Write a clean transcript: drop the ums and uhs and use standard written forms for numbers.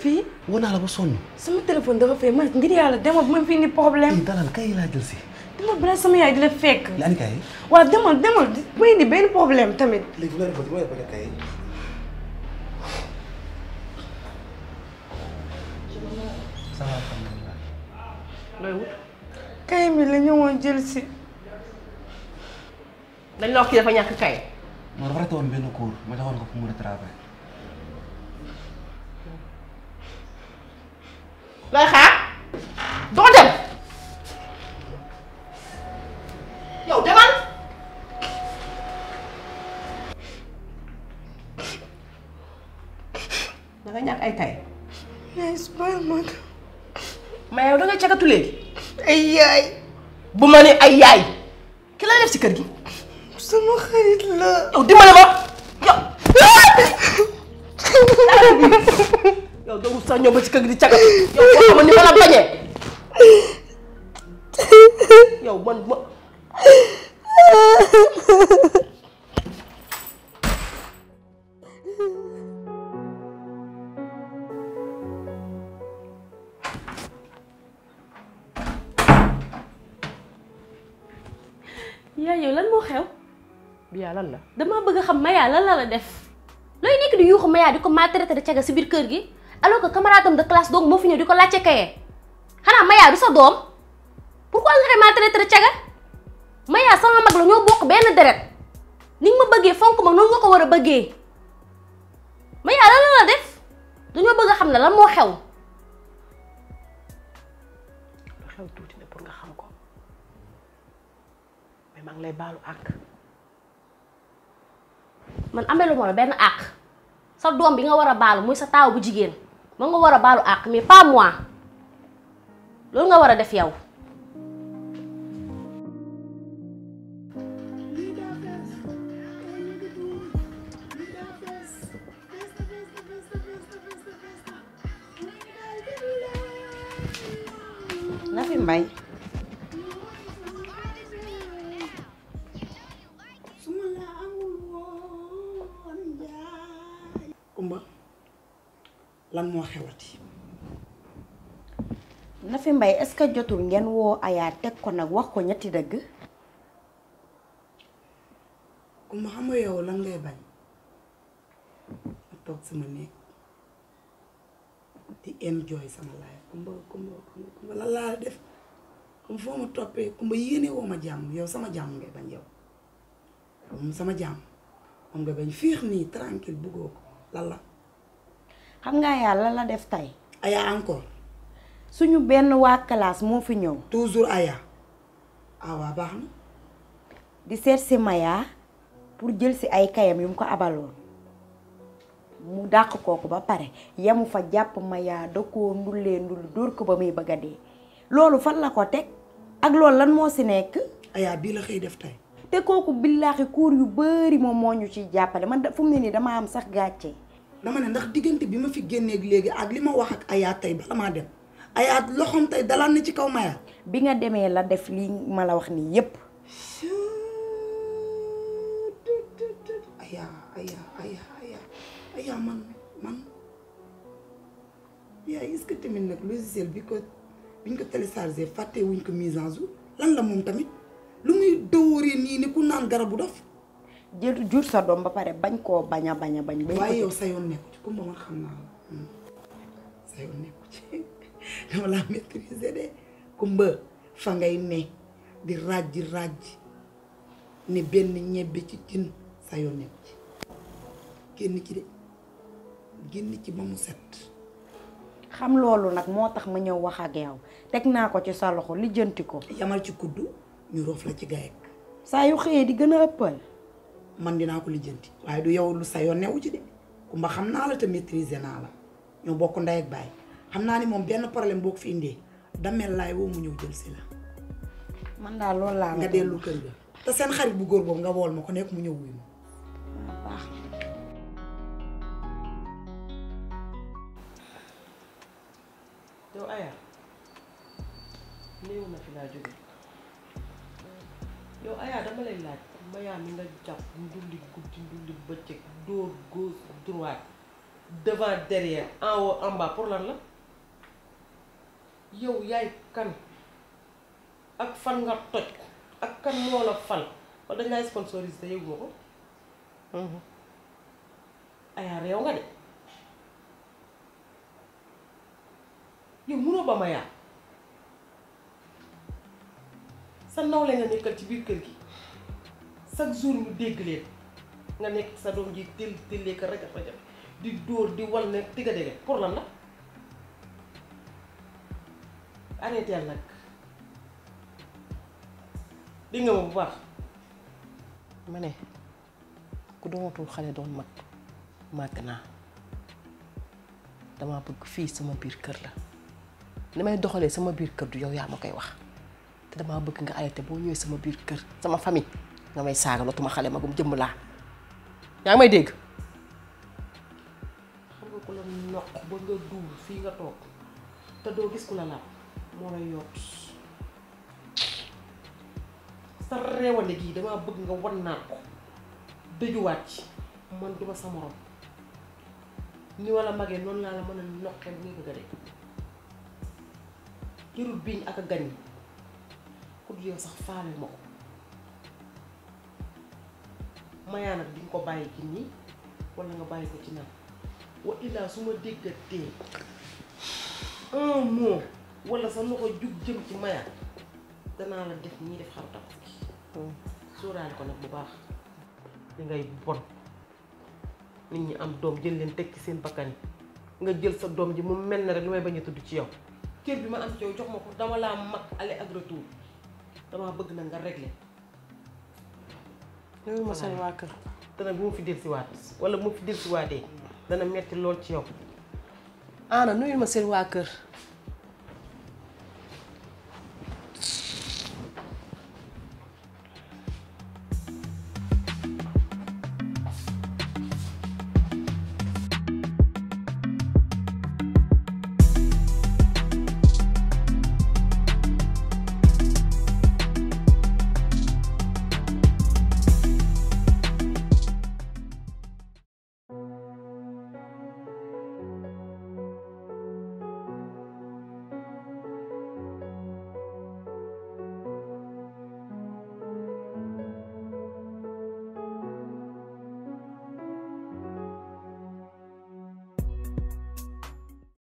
fii. woo naa la ba sonn. sama téléphone dafa fay man ngir yàlla demal bu ma fi indi problème. dalal kay laa jël si. demal balaa sama yaay di la fekk. yaa ni kay. waaw demal bu indi benn problème tamit. léegi loo def ba nga kay. ça va alhamdulilah. looy wut. kay mi la ñëwoon jël si. dañ la wax kii dafa ñàkk kay. non dafa raté woon benn cours ma joxoon ko pour mu rattrapé. looy xaar doo dem yow demal da nga ñàkk ay kay. yaay subal ma. mais yow da nga cagatu léegi. ay yaay. bu ma ne ay yaay ki lay def si kër gi. sama xarit la. yow dimbale ma yow. yow doo sax ñëw ba ci kër gi di cagatu yow boo xamoon ni ma la bañee yow man ma. yaa yow lan moo xew. Biya lan la. damaa bëgg a xam Maya lan la def looy nekk di yuuxu Maya di ko maltraité de caga si biir kër gi alors que camarade am de classe donc moo fi ñëw di ko laajte kaye xanaa Maya du sa doom pourquoi nga koy maltraité de caga Maya sama mag la ñoo bokk benn deret ni nga ma bëggee fonk ma noonu nga ko war a bëggee Maya lan la def dañoo bëgg a xam ne lan moo xew. lu xew tuuti na pour nga xam ko mais maa ngi lay baalu àq. man amelu ma la benn àq sa doom bi nga war a baalu muy sa taaw bu jigéen ma nga war a baalu àq mais pas moi loolu nga war a def yow. Nafi Mbay. Kumba lan moo xewati. Nafi Mbay est-ce que jotul ngeen woo Aya teg ko nag wax ko ñetti dëgg. Kumba xam nga yow lan ngay bañ ma toog sama néeg di enjoy sama life. Kumba lan laa def comme foo ma toppee Kumba yéene woo ma jàmm yow sama jàmm ngay bañ yow moom sama jàmm moom nga bañ fiix nii tranquille buggoo ko lan la. xam nga Aya lan la def tey. Aya encore. suñu benn waa classe moo fi ñëw. toujours Aya. ah waa baax na. di seet si Maya pour jël si ay kayam yu mu ko abaloon mu dàq kooku ba pare yemu fa jàpp Maya da koo ndullee ndulli dóor ko ba muy bëgg a dee loolu fan la ko teg ak loolu lan moo si nekk. Aya bii la xëy def tey. te kooku billaahi cours yu bari moom moo ñu ciy jàppale man fu mu ne nii dama am sax gàcce. dama ne ndax diggante bi ma fi génneeg léegi ak li ma wax ak Aya tey bala maa dem Aya loxoom tey dalaan na ci kaw Maya. bi nga demee la def lii ma la wax nii yépp. Aya man yaa est-ce que tamit nag logiciel bi ñu ko téléchargé fàtte wuñ ko mise en jour lan la moom tamit lu muy dóoree nii ni ku naan garabu dof. jël jur sa doom ba pare bañ koo bañ. waaye yow sa yoon nekku ci Kumba man xam naa la sa yoon nekku ci dama laa maîtriser de Kumba fa ngay ne di ràjji ne benn ñebbe ci cin sa yoon nekku ci génn ci ba mu set. xam loolu nag moo tax ma ñëw wax ak yow teg naa ko ci sa loxo lijjanti ko. yamal ci kuddu ñu roof la ci gayek saa yu xëyee di gën a ëppal. man dinaa ko lijjanti waaye du yow lu sa yoon newu ci de Kumba xam naa la te maîtriser naa la ñoo bokk ndey ak baay xam naa ni moom benn problème boo ko fi indee damel laay woo mu ñëw jël si la. man daal loolu laa nga dellu kër ga te seen xarit bu góor boobu nga wool ma ko nekk mu ñëw wuy ma. baax yow Aya néew na fi laa jóge yow Aya dama lay laaj Maya mi nga jàpp ndulli guddi ndulli bëccëg dóor gauche droite devant derrière en haut en bas pour lan la yow yaay kan ak fan nga toj ak kan moo la fal wala dañ lay sponsorisé te yëgu ma ko ayaa réew nga de yow munoo ba ma yaa sa nawle nga nekkal ci biir kër gi chaque jour ñu dégg leen nga nekk sa doom ji tillee ko rajab di dóor di wal ne tiga dégg pour lan la arrêté nag di nga ma bu baax ma ne ku doonatul xale doon mag màgg naa dama bëgg fii sama biir kër la ni may doxalee sama biir kër du yow yaa ma koy wax te dama bëgg nga arrêté boo ñëwee sama biir kër sama famille nga may saaga dootuma xale magum jëmm laa yaa ngi may dégg xam nga ku la noq ba nga duur fii nga toog te doo gis ku la laab moo lay yoot sa réewande gii dama bëgg nga wan naa ko dëjuwaat ci man duma sa morom ni wala magee noonu laa la mën a noqee bu ngay bëgg a dee jërul biiñ ak a gañ ku dul yow sax faale ma ko mayaa nag di nga ko bàyyi ci nii wala nga bàyyi ko ci naan wa illaa su ma déggatee un mot wala sa loxo jug jëm ci mayaa danaa la def ñii def xaru tabaski sóoraale ko nag bu baax li ngay bon nit ñi am doom jël leen teg ci seen bakkan yi nga jël sa doom ji mu mel ne rek lu may bañ a tudd ci yow cër bi ma am ci yow jox ma ko dama laa mag aller ak retour dama bëgg na nga régler loolu ma seen waa kër te nag bu ma fi dellusiwaat wala bu ma fi dellusiwaatee dana metti lool ci yow ana nuyul ma seen waa kër